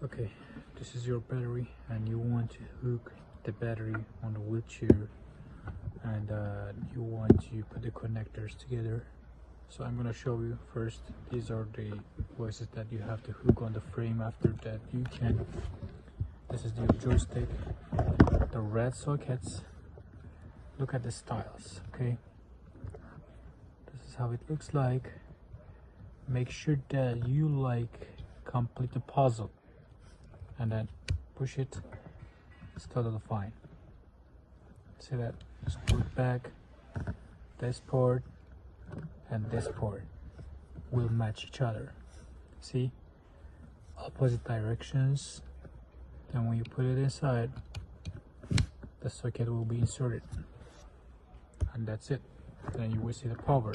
Okay, this is your battery and you want to hook the battery on the wheelchair, and you want to put the connectors together. So I'm gonna show you first. These are the voices that you have to hook on the frame. After that you can, this is the joystick, the red sockets. Look at the styles. Okay, this is how it looks like. Make sure that you complete the puzzle and then push it. It's totally fine. See that? Just put it back. This port and this port will match each other. See? Opposite directions. Then when you put it inside, the socket will be inserted. And that's it. Then you will see the power.